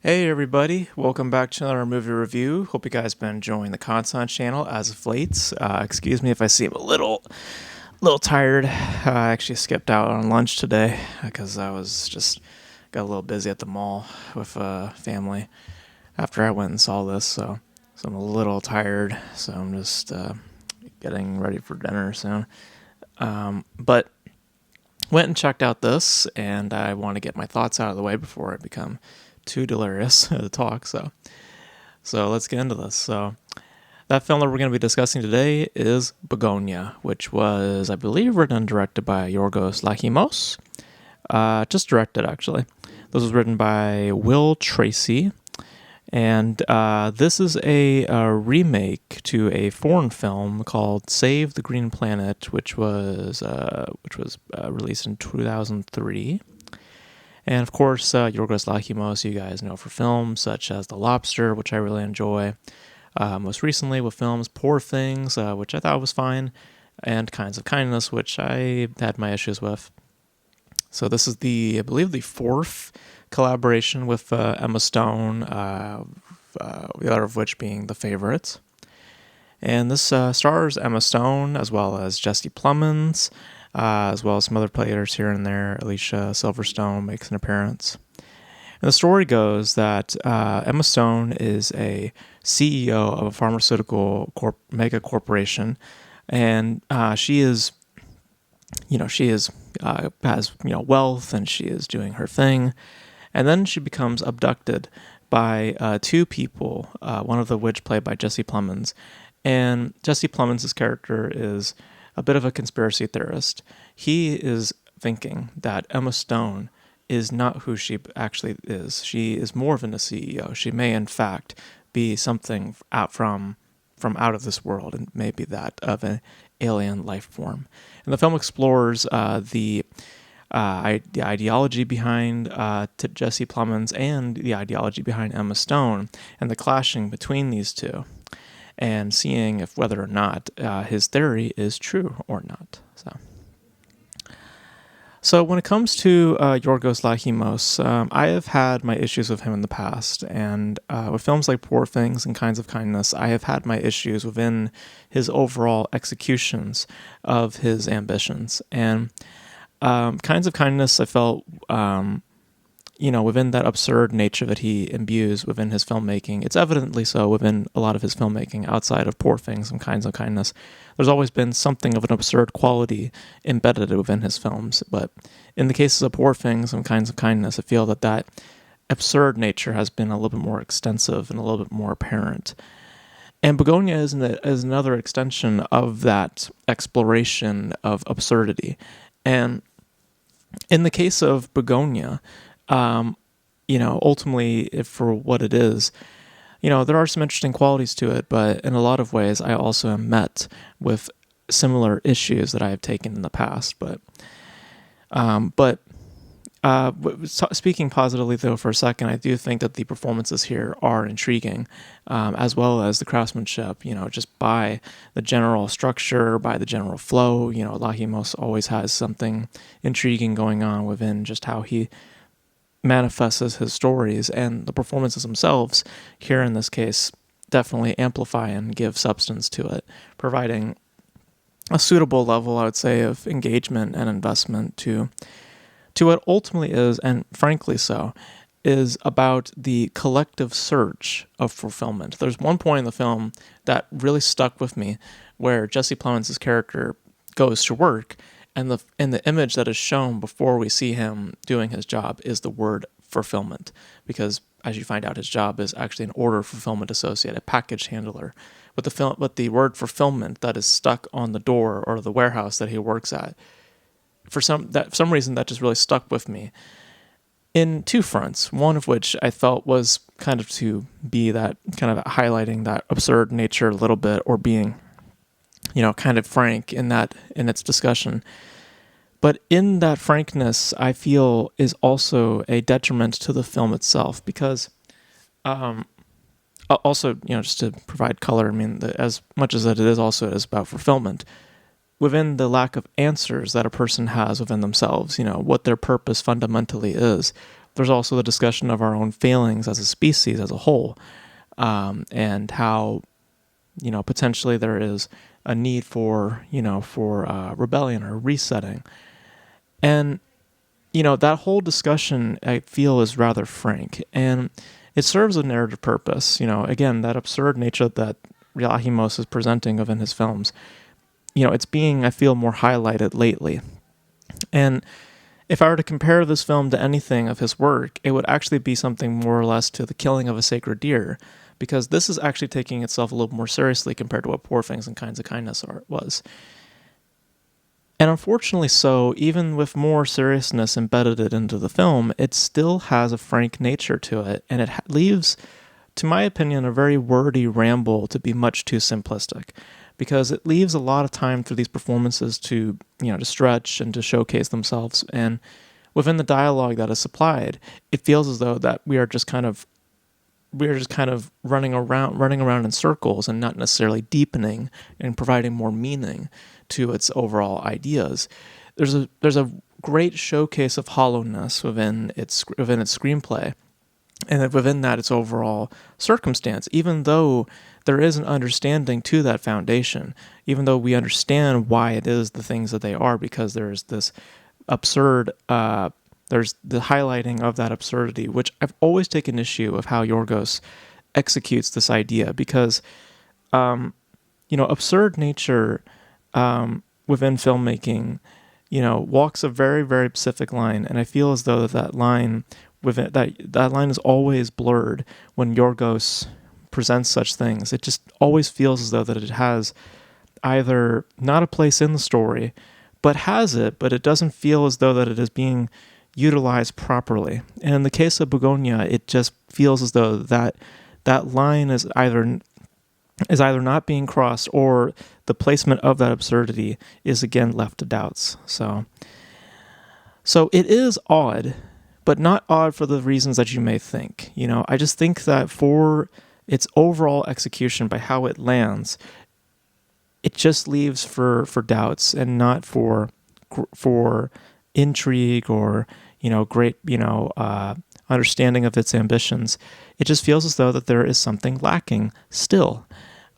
Hey everybody, welcome back to another movie review. Hope you guys been enjoying the content channel as of late. Excuse me if I seem a little tired. I actually skipped out on lunch today because I was just got a little busy at the mall with family after I went and saw this. So I'm a little tired. So I'm just getting ready for dinner soon. But went and checked out this, and I want to get my thoughts out of the way before I become too delirious to talk. So let's get into this. So that film that we're going to be discussing today is Bugonia, which was, I believe, written and directed by Yorgos Lanthimos. Just directed, actually. This was written by Will Tracy, and this is a remake to a foreign film called Save the Green Planet, which was released in 2003. And of course, Yorgos Lanthimos, you guys know for films such as The Lobster, which I really enjoy. Most recently with films Poor Things, which I thought was fine, and Kinds of Kindness, which I had my issues with. So this is I believe the fourth collaboration with Emma Stone, the other of which being The Favourite. And this stars Emma Stone as well as Jesse Plemons, as well as some other players here and there. Alicia Silverstone makes an appearance. And the story goes that Emma Stone is a CEO of a pharmaceutical mega corporation, and she has wealth, and she is doing her thing, and then she becomes abducted by two people, one of which played by Jesse Plemons, and Jesse Plemons' character is a bit of a conspiracy theorist. He is thinking that Emma Stone is not who she actually is. She is more than a CEO. She may, in fact, be something from out of this world, and maybe that of an alien life form. And the film explores the ideology behind Jesse Plemons and the ideology behind Emma Stone, and the clashing between these two, and seeing if whether or not his theory is true or not. So when it comes to Yorgos Lanthimos, I have had my issues with him in the past, and with films like Poor Things and Kinds of Kindness, I have had my issues within his overall executions of his ambitions. And Kinds of Kindness, I felt, within that absurd nature that he imbues within his filmmaking, it's evidently so within a lot of his filmmaking outside of Poor Things and Kinds of Kindness. There's always been something of an absurd quality embedded within his films. But in the cases of Poor Things and Kinds of Kindness, I feel that absurd nature has been a little bit more extensive and a little bit more apparent. And Bugonia is another extension of that exploration of absurdity. And in the case of Bugonia, ultimately, for what it is, there are some interesting qualities to it, but in a lot of ways, I also am met with similar issues that I have taken in the past. Speaking positively, though, for a second, I do think that the performances here are intriguing, as well as the craftsmanship, just by the general structure, by the general flow. Lanthimos always has something intriguing going on within just how he manifests his stories, and the performances themselves here in this case definitely amplify and give substance to it, providing a suitable level, I would say, of engagement and investment to what ultimately is, and frankly so, is about the collective search of fulfillment. There's one point in the film that really stuck with me where Jesse Plemons' character goes to work, and the image that is shown before we see him doing his job is the word fulfillment, because as you find out, his job is actually an order fulfillment associate, a package handler. But the word fulfillment that is stuck on the door or the warehouse that he works at, for some reason that just really stuck with me in two fronts. One of which I felt was kind of to be that kind of highlighting that absurd nature a little bit, or being kind of frank in its discussion. But in that frankness, I feel is also a detriment to the film itself, because also, just to provide color, as much as it is about fulfillment, within the lack of answers that a person has within themselves, what their purpose fundamentally is, there's also the discussion of our own failings as a species as a whole, and how, potentially there is a need for, rebellion or resetting. And, that whole discussion, I feel, is rather frank, and it serves a narrative purpose. Again, that absurd nature that Ryahimos is presenting within his films, it's being, I feel, more highlighted lately. And if I were to compare this film to anything of his work, it would actually be something more or less to The Killing of a Sacred Deer, because this is actually taking itself a little more seriously compared to what Poor Things and Kinds of Kindness was. And unfortunately so, even with more seriousness embedded into the film, it still has a frank nature to it, and it leaves, to my opinion, a very wordy ramble to be much too simplistic, because it leaves a lot of time for these performances to, to stretch and to showcase themselves. And within the dialogue that is supplied, it feels as though that we are just kind of running around in circles and not necessarily deepening and providing more meaning to its overall ideas. There's a great showcase of hollowness within its screenplay, and within that its overall circumstance, even though there is an understanding to that foundation, even though we understand why it is the things that they are, because there's this absurd, there's the highlighting of that absurdity, which I've always taken issue of how Yorgos executes this idea, because, absurd nature within filmmaking, walks a very, very specific line, and I feel as though that line that line is always blurred when Yorgos presents such things. It just always feels as though that it has either not a place in the story, but has it, but it doesn't feel as though that it is being utilized properly. And in the case of Bugonia, it just feels as though that line is either not being crossed, or the placement of that absurdity is again left to doubts. So it is odd, but not odd for the reasons that you may think. I just think that for its overall execution, by how it lands, it just leaves for doubts, and not for intrigue or great understanding of its ambitions. It just feels as though that there is something lacking still.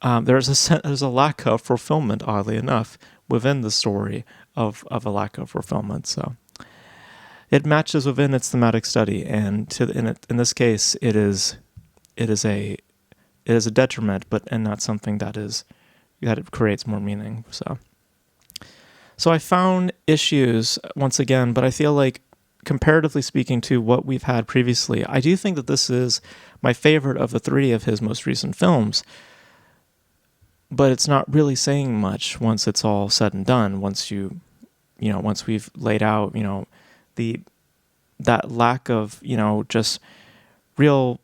There's a lack of fulfillment, oddly enough, within the story of a lack of fulfillment. So it matches within its thematic study, and in this case, it is a detriment, and not something that it creates more meaning. So I found issues once again, but I feel like, comparatively speaking to what we've had previously, I do think that this is my favorite of the three of his most recent films. But it's not really saying much once it's all said and done. Once we've laid out, that lack of, just real,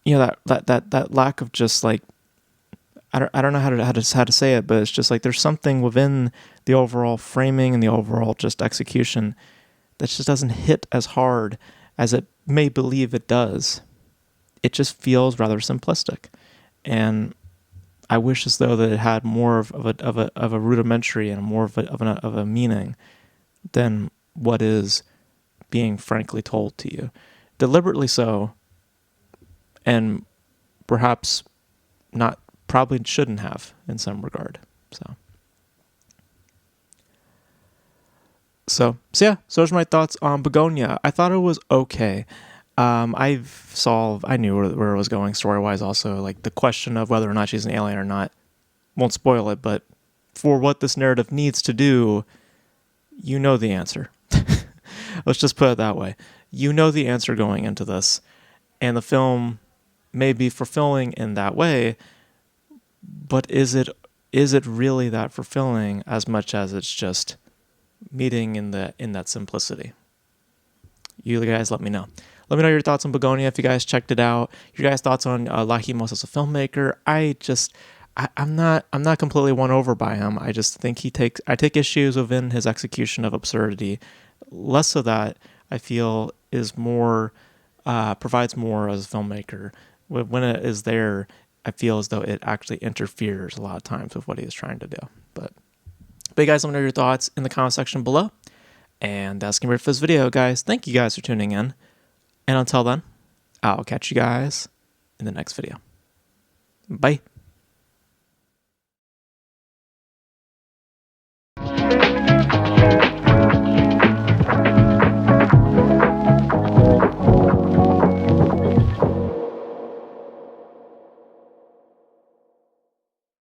that lack of just like, I don't know how to say it, but it's just like there's something within the overall framing and the overall just execution that just doesn't hit as hard as it may believe it does. It just feels rather simplistic, and I wish as though that it had more of a rudimentary and more of a meaning than what is being frankly told to you, deliberately so, and perhaps not. Probably shouldn't have in some regard. So yeah, so those are my thoughts on Bugonia. I thought it was okay. I knew where it was going story-wise also, like the question of whether or not she's an alien or not. Won't spoil it, but for what this narrative needs to do, you know the answer. Let's just put it that way. You know the answer going into this, and the film may be fulfilling in that way, but is it really that fulfilling as much as it's just meeting in that simplicity? You guys let me know. Let me know your thoughts on Bugonia if you guys checked it out. Your guys' thoughts on Lanthimos as a filmmaker. I'm not completely won over by him. I just think I take issues within his execution of absurdity. Less of that, I feel, is more provides more as a filmmaker. When it is there, I feel as though it actually interferes a lot of times with what he is trying to do. But you guys, let me know your thoughts in the comment section below. And that's going to be it for this video, guys. Thank you guys for tuning in. And until then, I'll catch you guys in the next video. Bye.